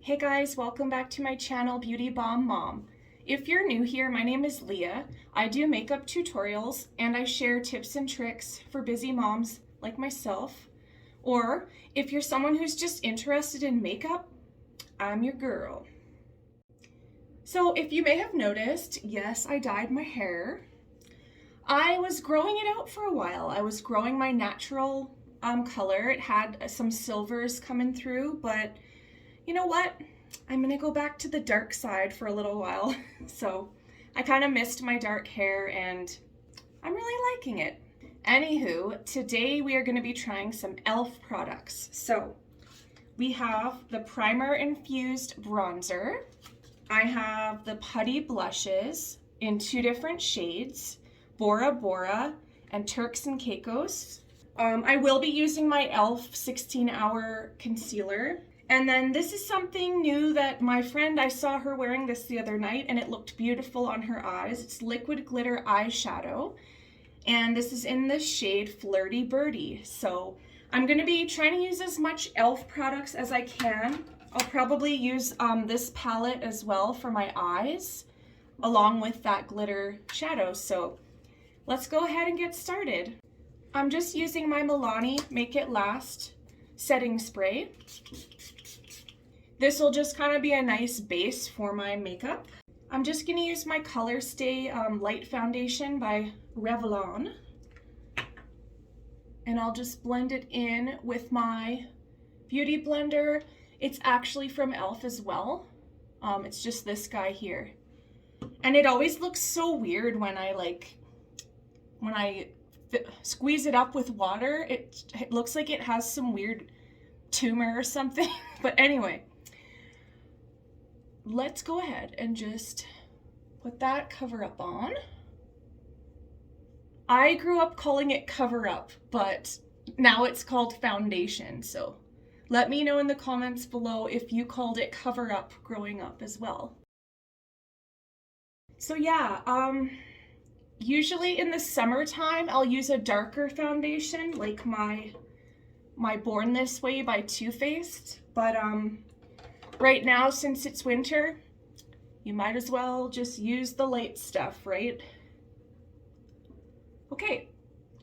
Hey guys, welcome back to my channel, Beauty Bomb Mom. If you're new here, my name is Leah. I do makeup tutorials and I share tips and tricks for busy moms like myself. Or if you're someone who's just interested in makeup, I'm your girl. So if you may have noticed, yes, I dyed my hair. I was growing it out for a while. I was growing my natural color. It had some silvers coming through, but you know what? I'm gonna go back to the dark side for a little while. So I kind of missed my dark hair and I'm really liking it. Anywho, today we are gonna be trying some e.l.f. products. So we have the Primer Infused Bronzer. I have the Putty Blushes in two different shades, Bora Bora and Turks and Caicos. I will be using my e.l.f. 16-hour concealer. And then this is something new that my friend, I saw her wearing this the other night and it looked beautiful on her eyes. It's liquid glitter eyeshadow. And this is in the shade Flirty Birdie. So I'm gonna be trying to use as much e.l.f. products as I can. I'll probably use this palette as well for my eyes, along with that glitter shadow. So let's go ahead and get started. I'm just using my Milani Make It Last setting spray. This will just kind of be a nice base for my makeup. I'm just going to use my Color Stay Light Foundation by Revlon. And I'll just blend it in with my Beauty Blender. It's actually from e.l.f. as well. It's just this guy here. And it always looks so weird when I squeeze it up with water. It looks like it has some weird tumor or something. But anyway. Let's go ahead and just put that cover up on. I grew up calling it cover up, but now it's called foundation. So let me know in the comments below if you called it cover up growing up as well. So yeah, usually in the summertime, I'll use a darker foundation like my Born This Way by Too Faced, but right now, since it's winter, you might as well just use the light stuff, right? Okay,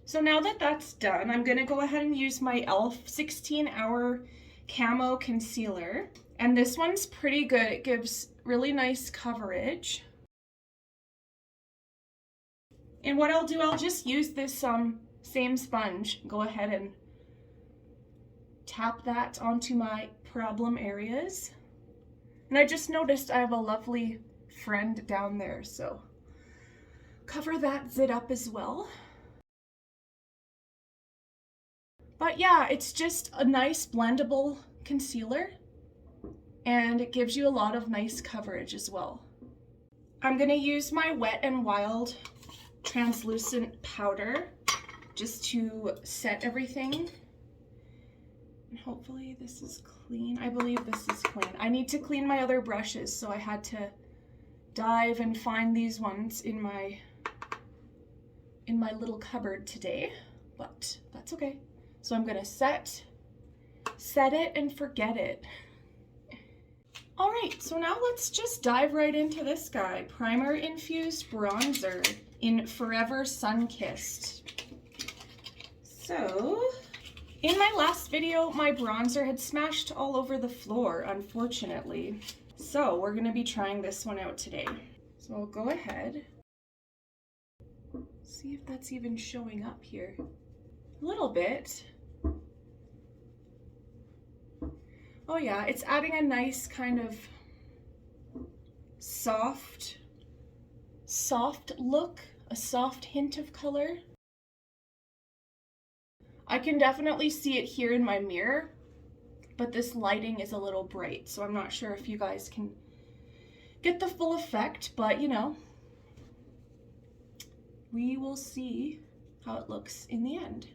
so now that that's done, I'm gonna go ahead and use my e.l.f. 16-hour Camo Concealer. And this one's pretty good. It gives really nice coverage. And what I'll do, I'll just use this same sponge. Go ahead and tap that onto my problem areas. And I just noticed I have a lovely friend down there, so cover that zit up as well. But yeah, it's just a nice blendable concealer and it gives you a lot of nice coverage as well. I'm gonna use my Wet n Wild translucent powder just to set everything. And hopefully this is clean. I believe this is clean. I need to clean my other brushes, so I had to dive and find these ones in my little cupboard today, but that's okay. So I'm gonna set it and forget it. All right, so now let's just dive right into this guy, Primer Infused Bronzer in Forever Sun-Kissed. So in my last video, my bronzer had smashed all over the floor, unfortunately. So we're gonna be trying this one out today. So I'll go ahead, see if that's even showing up here. A little bit. Oh yeah, it's adding a nice kind of soft look, a soft hint of color. I can definitely see it here in my mirror, but this lighting is a little bright, so I'm not sure if you guys can get the full effect, but you know, we will see how it looks in the end.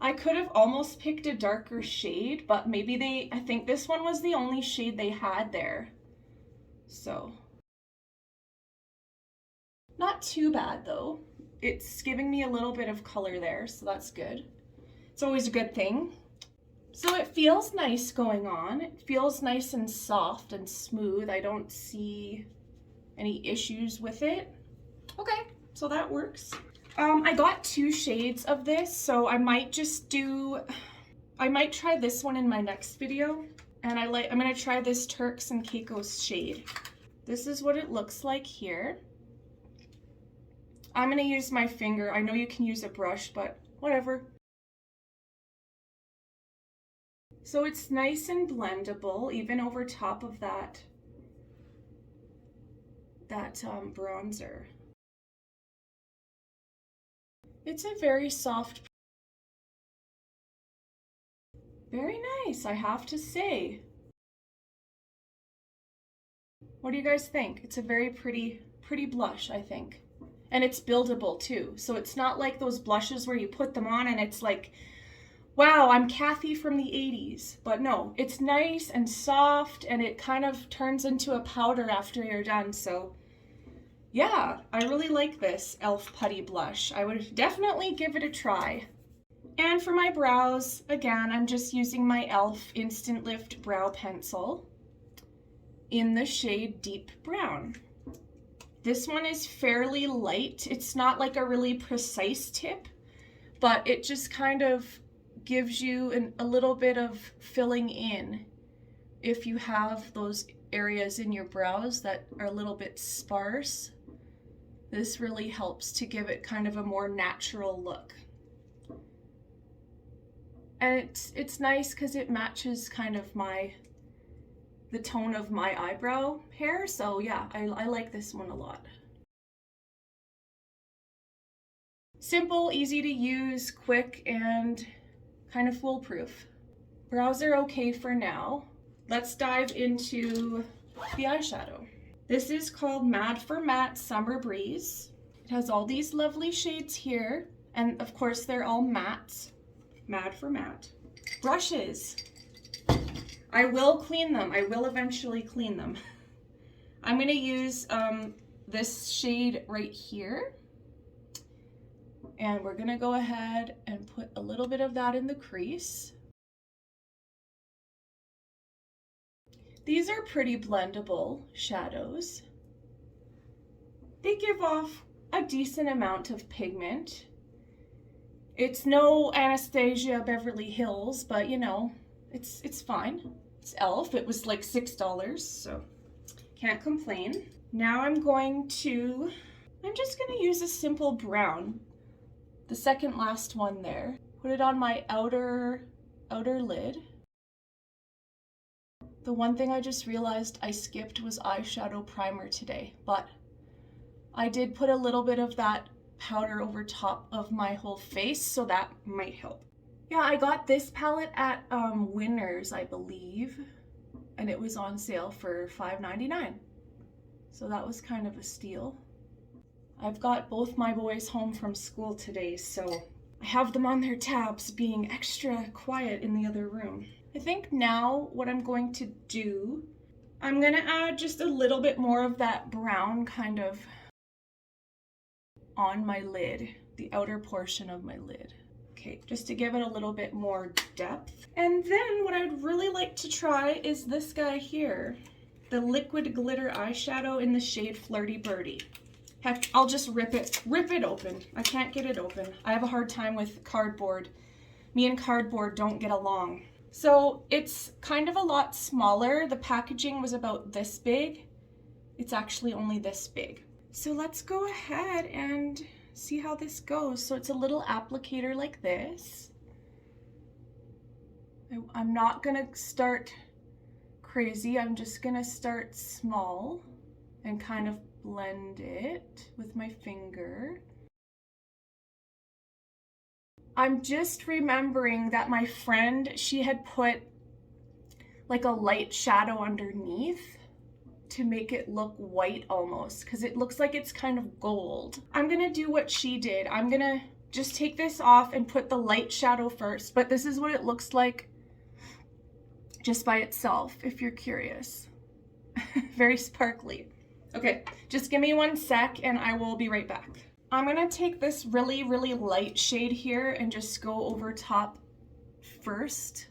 I could have almost picked a darker shade, but maybe I think this one was the only shade they had there. So, not too bad though. It's giving me a little bit of color there, so that's good. It's always a good thing. So it feels nice going on. It feels nice and soft and smooth. I don't see any issues with it. Okay, so that works. I got 2 shades of this, so I might try this one in my next video. And I'm gonna try this Turks and Caicos shade. This is what it looks like here. I'm gonna use my finger. I know you can use a brush, but whatever. So it's nice and blendable, even over top of that bronzer. It's a very soft, very nice, I have to say. What do you guys think? It's a very pretty blush, I think. And it's buildable too. So it's not like those blushes where you put them on and it's like, wow, I'm Kathy from the 80s. But no, it's nice and soft and it kind of turns into a powder after you're done. So yeah, I really like this e.l.f. Putty Blush. I would definitely give it a try. And for my brows, again, I'm just using my e.l.f. Instant Lift Brow Pencil in the shade Deep Brown. This one is fairly light. It's not like a really precise tip, but it just kind of gives you a little bit of filling in if you have those areas in your brows that are a little bit sparse. This really helps to give it kind of a more natural look. And it's nice because it matches kind of the tone of my eyebrow hair. So yeah, I like this one a lot. Simple, easy to use, quick, and kind of foolproof. Brows are okay for now. Let's dive into the eyeshadow. This is called Mad for Matte Summer Breeze. It has all these lovely shades here, and of course they're all mattes. Mad for Matte. Brushes. I will clean them. I will eventually clean them. I'm gonna use this shade right here. And we're gonna go ahead and put a little bit of that in the crease. These are pretty blendable shadows. They give off a decent amount of pigment. It's no Anastasia Beverly Hills, but you know, it's fine. It's e.l.f. It was like $6, so can't complain. Now I'm just gonna use a simple brown, the second last one there. Put it on my outer lid. The one thing I just realized I skipped was eyeshadow primer today, but I did put a little bit of that powder over top of my whole face, so that might help. Yeah, I got this palette at Winners, I believe, and it was on sale for $5.99. So that was kind of a steal. I've got both my boys home from school today, so I have them on their tabs being extra quiet in the other room. I think now what I'm going to do, I'm gonna add just a little bit more of that brown kind of on my lid, the outer portion of my lid. Okay, just to give it a little bit more depth. And then what I'd really like to try is this guy here, the liquid glitter eyeshadow in the shade Flirty Birdie. Heck, I'll just rip it open. I can't get it open. I have a hard time with cardboard. Me and cardboard don't get along. So it's kind of a lot smaller. The packaging was about this big. It's actually only this big. So let's go ahead and see how this goes. So it's a little applicator like this. I'm not gonna start crazy. I'm just gonna start small and kind of blend it with my finger. I'm just remembering that my friend, she had put like a light shadow underneath to make it look white almost, because it looks like it's kind of gold. I'm gonna do what she did. I'm gonna just take this off and put the light shadow first, but this is what it looks like just by itself, if you're curious. Very sparkly. Okay, just give me 1 sec and I will be right back. I'm gonna take this really, really light shade here and just go over top first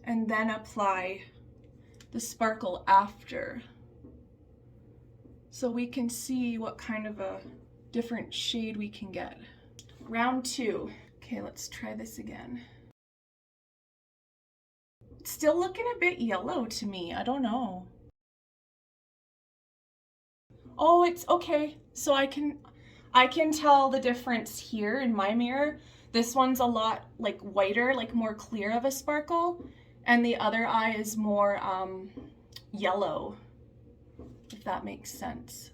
and then apply the sparkle after, so we can see what kind of a different shade we can get. Round 2. Okay, let's try this again. It's still looking a bit yellow to me. I don't know. Oh, it's okay. So I can tell the difference here in my mirror. This one's a lot like whiter, like more clear of a sparkle, and the other eye is more yellow, if that makes sense.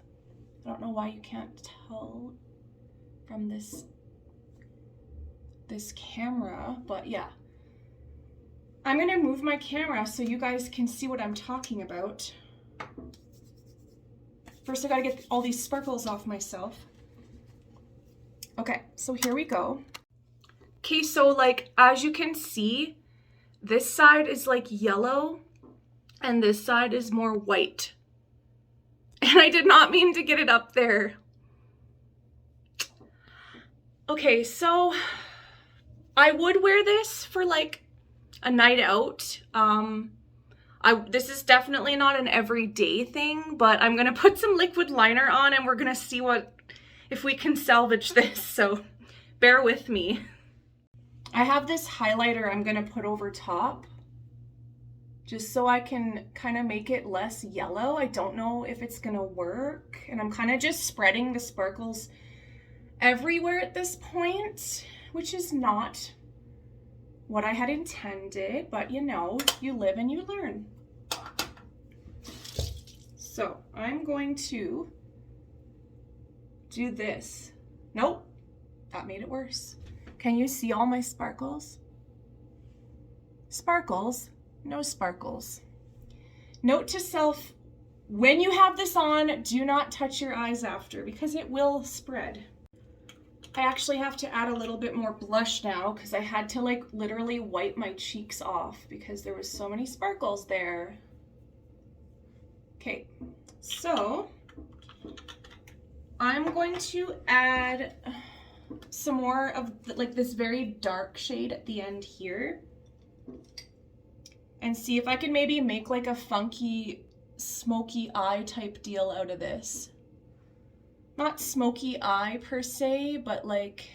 I don't know why you can't tell from this camera, but yeah. I'm gonna move my camera so you guys can see what I'm talking about. First, I gotta get all these sparkles off myself. Okay, so here we go. Okay, so like, as you can see, this side is like yellow and this side is more white. And I did not mean to get it up there. Okay, so I would wear this for like a night out. This is definitely not an everyday thing, but I'm gonna put some liquid liner on and we're gonna see if we can salvage this, so bear with me. I have this highlighter I'm gonna put over top, just so I can kind of make it less yellow. I don't know if it's gonna work, and I'm kind of just spreading the sparkles everywhere at this point, which is not what I had intended, but you know, you live and you learn. So I'm going to do this. Nope, that made it worse. Can you see all my sparkles? Sparkles, no sparkles. Note to self, when you have this on, do not touch your eyes after because it will spread. I actually have to add a little bit more blush now because I had to like literally wipe my cheeks off because there was so many sparkles there. Okay, so I'm going to add some more of like this very dark shade at the end here and see if I can maybe make like a funky smoky eye type deal out of this. Not smoky eye per se, but like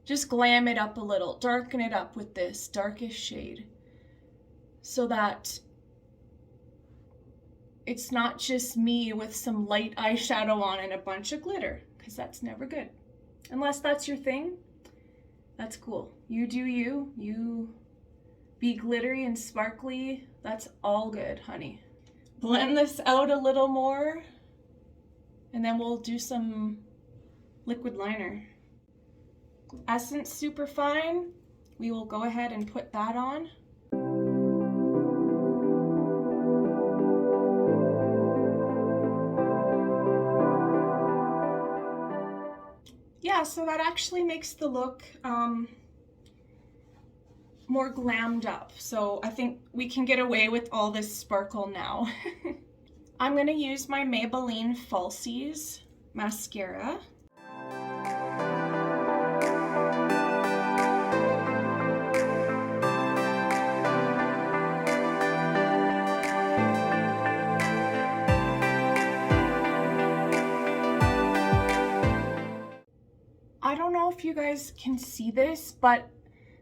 just glam it up a little, darken it up with this darkish shade so that it's not just me with some light eyeshadow on and a bunch of glitter, because that's never good. Unless that's your thing, that's cool. You do you, you be glittery and sparkly, that's all good, honey. Blend this out a little more, and then we'll do some liquid liner. Essence Superfine, we will go ahead and put that on. Yeah, so that actually makes the look more glammed up. So I think we can get away with all this sparkle now. I'm gonna use my Maybelline Falsies mascara. I don't know if you guys can see this, but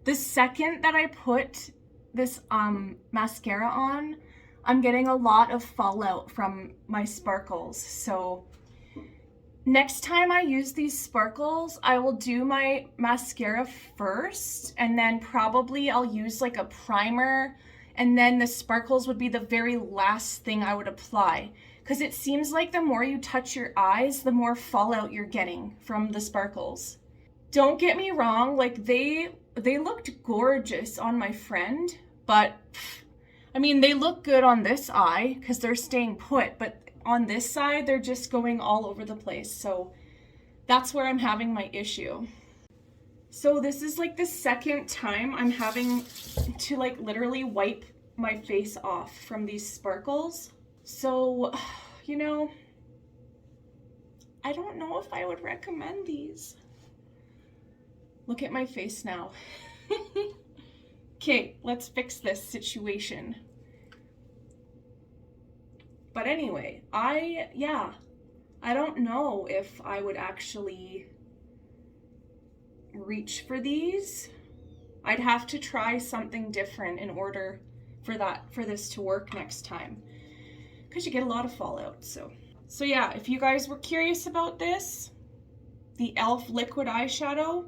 the second that I put this mascara on, I'm getting a lot of fallout from my sparkles. So next time I use these sparkles, I will do my mascara first, and then probably I'll use like a primer, and then the sparkles would be the very last thing I would apply. Because it seems like the more you touch your eyes, the more fallout you're getting from the sparkles. Don't get me wrong, like they looked gorgeous on my friend, but I mean, they look good on this eye because they're staying put, but on this side, they're just going all over the place. So that's where I'm having my issue. So this is like the second time I'm having to like literally wipe my face off from these sparkles. So, you know, I don't know if I would recommend these. Look at my face now. Okay, let's fix this situation. But anyway, I don't know if I would actually reach for these. I'd have to try something different in order for this to work next time, because you get a lot of fallout. So yeah, if you guys were curious about this, the e.l.f. liquid eyeshadow,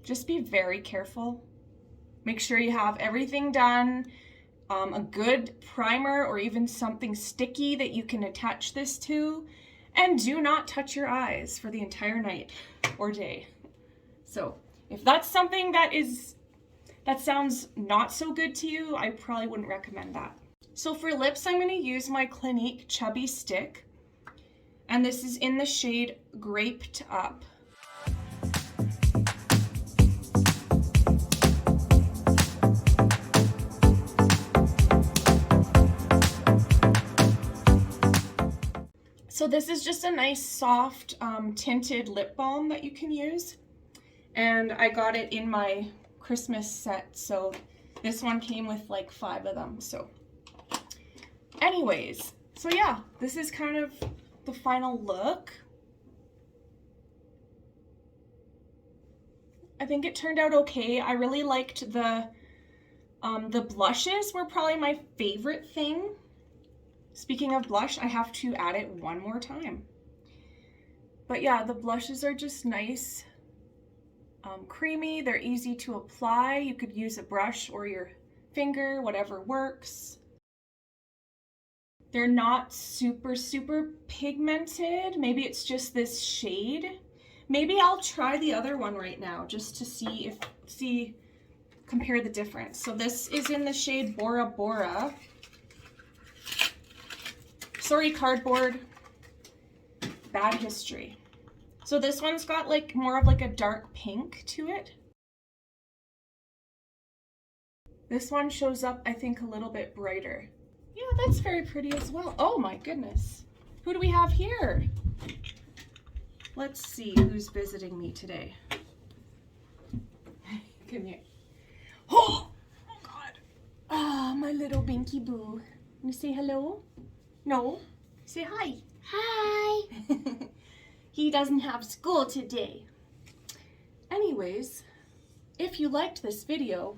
just be very careful. Make sure you have everything done, a good primer or even something sticky that you can attach this to, and do not touch your eyes for the entire night or day. So if that's something that sounds not so good to you, I probably wouldn't recommend that. So for lips, I'm going to use my Clinique Chubby Stick, and this is in the shade Graped Up. So this is just a nice soft tinted lip balm that you can use, and I got it in my Christmas set, so this one came with like 5 of them. So anyways, so yeah, this is kind of the final look. I think it turned out okay. I really liked the blushes were probably my favorite thing. Speaking of blush, I have to add it one more time. But yeah, the blushes are just nice, creamy. They're easy to apply. You could use a brush or your finger, whatever works. They're not super pigmented. Maybe it's just this shade. Maybe I'll try the other one right now just to compare the difference. So this is in the shade Bora Bora. Sorry, cardboard. Bad history. So this one's got like more of like a dark pink to it. This one shows up, I think, a little bit brighter. Yeah, that's very pretty as well. Oh my goodness. Who do we have here? Let's see who's visiting me today. Come here. Oh God. Ah, my little Binky Boo. You say hello? No. Say hi. Hi. He doesn't have school today. Anyways, if you liked this video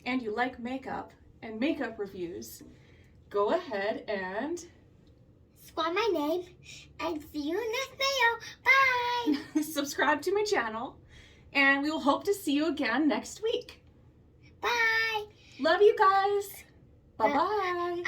and you like makeup and makeup reviews, go ahead and Squat my name and see you in next video. Bye. subscribe to my channel, and we will hope to see you again next week. Bye. Love you guys. Bye-bye.